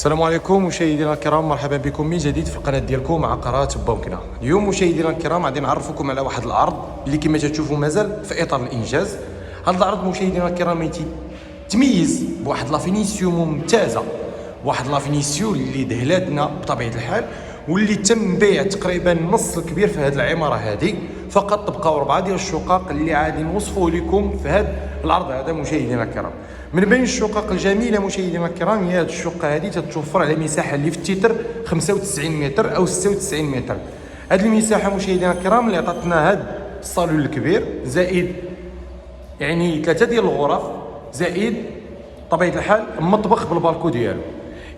السلام عليكم مشاهدينا الكرام، مرحبا بكم من جديد في القناه ديالكم مع قناه بومكنا. اليوم مشاهدينا الكرام غادي نعرفكم على واحد العرض اللي كما تشوفوا مازال في اطار الانجاز. هذا العرض مشاهدينا الكرام تميز بواحد لافينيسيو ممتازه، واحد لافينيسيو اللي دهلاتنا بطبيعه الحال، واللي تم بيع تقريبا نص الكبير في هذه العماره هذه. فقط تبقاو 4 ديال الشقق اللي غادي نوصفوا لكم في هذا العرض هذا مشاهدينا الكرام. من بين الشقق الجميله مشاهدينا الكرام هي هذه الشقه هذه تتوفر على مساحه اللي في التيتر 95 متر او 96 متر. هذه المساحه مشاهدينا الكرام اللي عطاتنا هذا الصالون الكبير، زائد يعني 3 ديال الغرف، زائد طبيعه الحال مطبخ بالبالكو ديالو.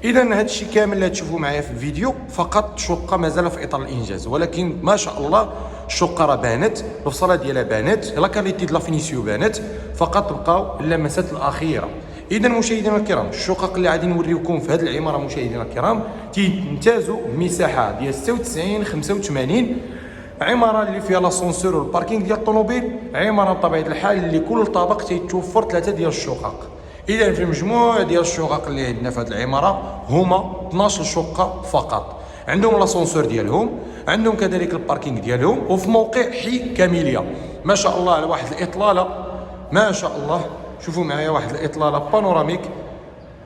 اذا هذا الشيء كامل اللي تشوفوا معايا في الفيديو فقط شقه مازال في اطار الانجاز، ولكن ما شاء الله الشقه راه بانت، الفصله ديالها بانت، لا كاليتي دو لا فينيسيو بانت، فقط بقاو اللمسات الاخيره. اذا مشاهدينا الكرام الشقق اللي غادي نوريوكم في هذه العماره مشاهدينا الكرام تمتازوا بمساحه ديال 96 85. عماره اللي فيها لاسونسور والباركينغ ديال الطوموبيل، عماره بطبيعه الحال اللي كل طابق تيتوفر 3 ديال الشقق. اذا في المجموع ديال الشقق اللي عندنا في هذه العماره هما 12 شقه فقط. عندهم لاسونسور ديالهم، عندهم كذلك الباركينغ ديالهم، وفي موقع حي كاميليا. ما شاء الله على واحد الاطلاله، ما شاء الله. شوفوا معايا واحد الاطلاله بانوراميك،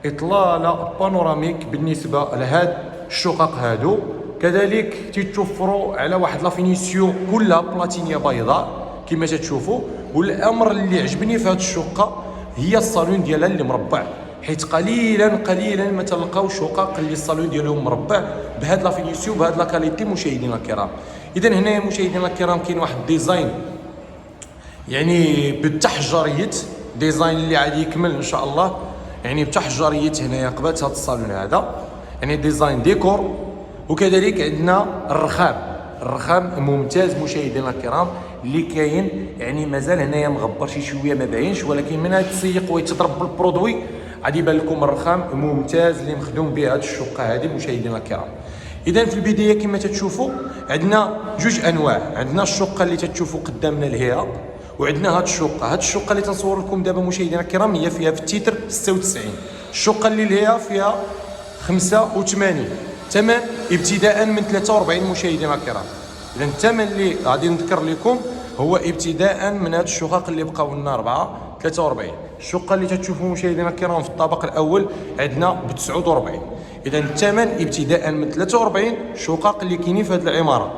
اطلاله بانوراميك بالنسبه لهاد الشقق هادو. كذلك تيتوفروا على واحد لافينيسيو كلها بلاتينيه بيضاء كما تشوفوا. والامر اللي عجبني في هاد الشقه هي الصالون ديالها اللي مربع، حيت قليلا ما تلقاو شقق اللي الصالون ديالهم مربع بهاد لا فينيسيو بهاد لا كاليتي مشاهدينا الكرام. اذا هنايا مشاهدينا الكرام كاين واحد الديزاين يعني بالتحجريت، ديزاين اللي غادي يكمل ان شاء الله يعني بتحجريت هنايا قبات هاد الصالون هذا، يعني ديزاين ديكور. وكذلك عندنا الرخام ممتاز مشاهدينا الكرام اللي كاين، يعني مازال هنايا مغبر شي شويه ما باينش، ولكن من هاد التسيق ويتضرب بالبرودوي غادي يبان لكم الرخام ممتاز اللي مخدوم به هاد الشقه هذه مشاهدينا الكرام. اذا في البدايه كما تتشوفوا عندنا جوج انواع، عندنا الشقه اللي تتشوفوا قدامنا الهيئه، وعندنا هاد الشقه اللي تنصور لكم دابا مشاهدينا الكرام هي فيها في التيتر 96. الشقه اللي الهيئه فيها 85، ثمن ابتداء من 43 مشاهدينا الكرام. اذا الثمن اللي غادي نذكر لكم هو ابتداء من هاد الشقق اللي بقاو لنا 43. الشقه اللي تتشوفوا مشاهدينا الكرام في الطابق الاول عندنا ب 49. اذا الثمن ابتداء من 43 شقق اللي كاينين في هذه العماره،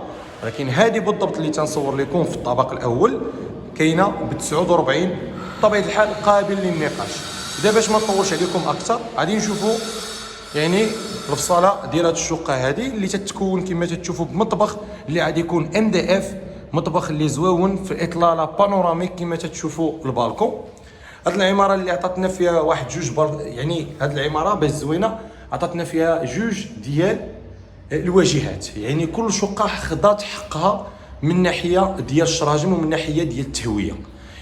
ولكن هذه بالضبط اللي تنصور لكم في الطابق الاول كاينه ب 49 بطبيعه الحال قابل للنقاش. اذا باش ما نطولش عليكم اكثر غادي نشوفوا يعني الفصاله ديال هذه الشقه هذه اللي تتكون كما تتشوفوا بمطبخ اللي غادي يكون ام دي اف، مطبخ اللي زوون في اطلاله بانوراميك كما تتشوفوا البالكون. هذه العماره اللي عطاتنا فيها واحد يعني هذه العماره باش زوينه عطاتنا فيها جوج ديال الواجهات، يعني كل شقه خدات حقها من ناحيه ديال الشراجم ومن ناحيه ديال التهويه.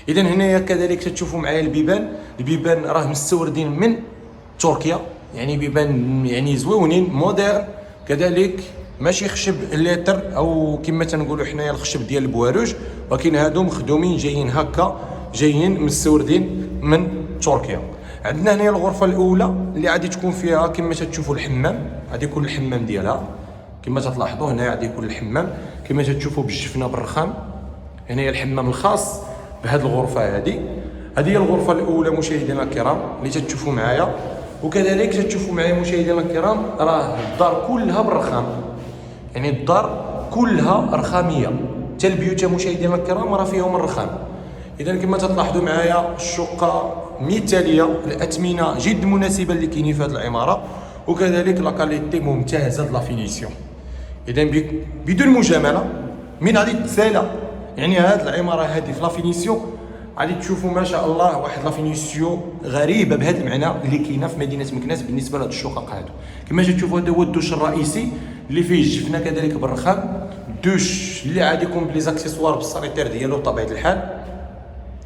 اذا هنايا كذلك تتشوفوا معايا البيبان راه مستوردين من تركيا، يعني بيبان يعني زويونين موديرن، كذلك ماشي خشب ليتر او كما تنقولوا حنايا الخشب ديال البواروج، ولكن هادو مخدومين جايين هكا، جايين مستوردين من تركيا. عندنا هنا الغرفه الاولى اللي غادي تكون فيها كما تشوفوا الحمام، غادي يكون الحمام ديالها كما تلاحظوا هنا غادي يكون الحمام كما تشوفوا بالجفنه بالرخام. هنا هي الحمام الخاص بهذه الغرفه هذه هي الغرفه الاولى مشاهدينا الكرام اللي تشوفوا معايا. وكذلك تشوفوا معايا مشاهدينا الكرام راه الدار كلها بالرخام، يعني الدار كلها رخاميه، حتى البيوت مشاهدينا الكرام راه فيهم الرخام. اذا كما تلاحظوا معايا الشقه مثاليه، الاثمنه جد مناسبه اللي كاينين في هذه العماره، وكذلك لا كاليتي ممتازه د لا فينيسيون. اذا بدون مجامله من غادي تسالى يعني هذه العماره هذه في لا فينيسيون غادي تشوفوا ما شاء الله واحد لا فينيسيون غريبه بهذا المعنى اللي كاينه في مدينه مكناس بالنسبه لهاد الشقق هادو. كما تشوفوا هذا هو الدوش الرئيسي اللي فيه الجفنه كذلك بالرخام، الدوش اللي غادي يكون بلي زاكسيسوار بالسانيتير ديالو بطبيعه الحال.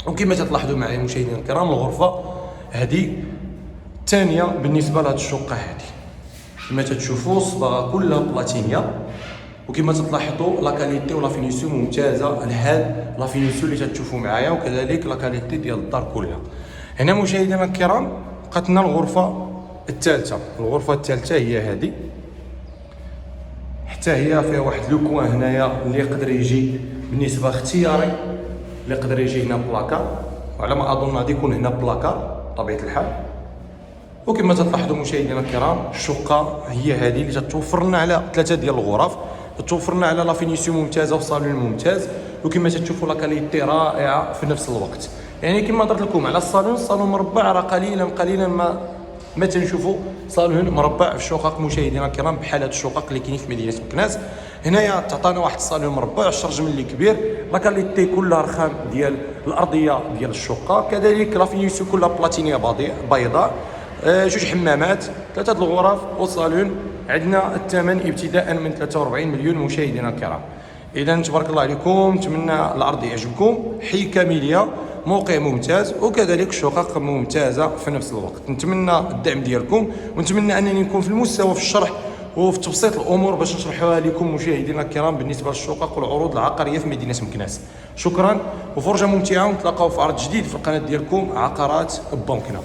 وكما تلاحظوا معايا مشاهدينا الكرام الغرفه هذه الثانيه بالنسبه لهاد الشقه هذه كما تشوفوا الصباغه كلها بلاتينيه، وكما تلاحظوا لا كاليتي ولا فينيسيون ممتازه لهاد لا فينيسيون اللي تشوفوا معايا، وكذلك لا كاليتي ديال الدار كلها. هنا مشاهدينا الكرام بقات لنا الغرفه الثالثه، الغرفه الثالثه هي هذه، حتى هي فيها واحد لو كوان هنايا اللي يقدر يجي بالنسبه اختياري، اللي يقدر يجي هنا بلاكار، وعلى ما اظن غادي يكون هنا بلاكار بطبيعه الحال. وكما تلاحظوا مشاهدينا الكرام، الشقه هي هذه اللي تتوفر لنا على 3 ديال الغرف، تتوفر لنا على لا فينيسيون ممتازه وصالون ممتاز، وكما تشوفوا لا كاليتي رائعه في نفس الوقت. يعني كما درت لكم على الصالون مربع، راه قليلا ما تنشوفوا صالون مربع في الشقق مشاهدينا الكرام بحال هاد الشقق اللي كاينين في مدينه مكناس. هنايا تعطانا واحد الصالون مربع، الشرج ملي كبير، لا كاليتي كلها رخام ديال الارضيه ديال الشقه، كذلك لا فينيسيون كلها بلاتينيه بيضاء، جوج حمامات، 3 الغرف وصالون. عندنا الثمن ابتداء من 43 مليون مشاهدينا الكرام. اذا تبارك الله عليكم، نتمنى العرض يعجبكم، حي كاميليا، موقع ممتاز، وكذلك شقق ممتازه في نفس الوقت. نتمنى الدعم ديالكم، ونتمنى انني نكون في المستوى في الشرح وفي تبسيط الامور باش نشرحها لكم مشاهدينا الكرام بالنسبه للشقق والعروض العقاريه في مدينه مكناس. شكرا وفرجه ممتعه، ونتلاقاو في عرض جديد في القناه ديالكم عقارات بومكنا.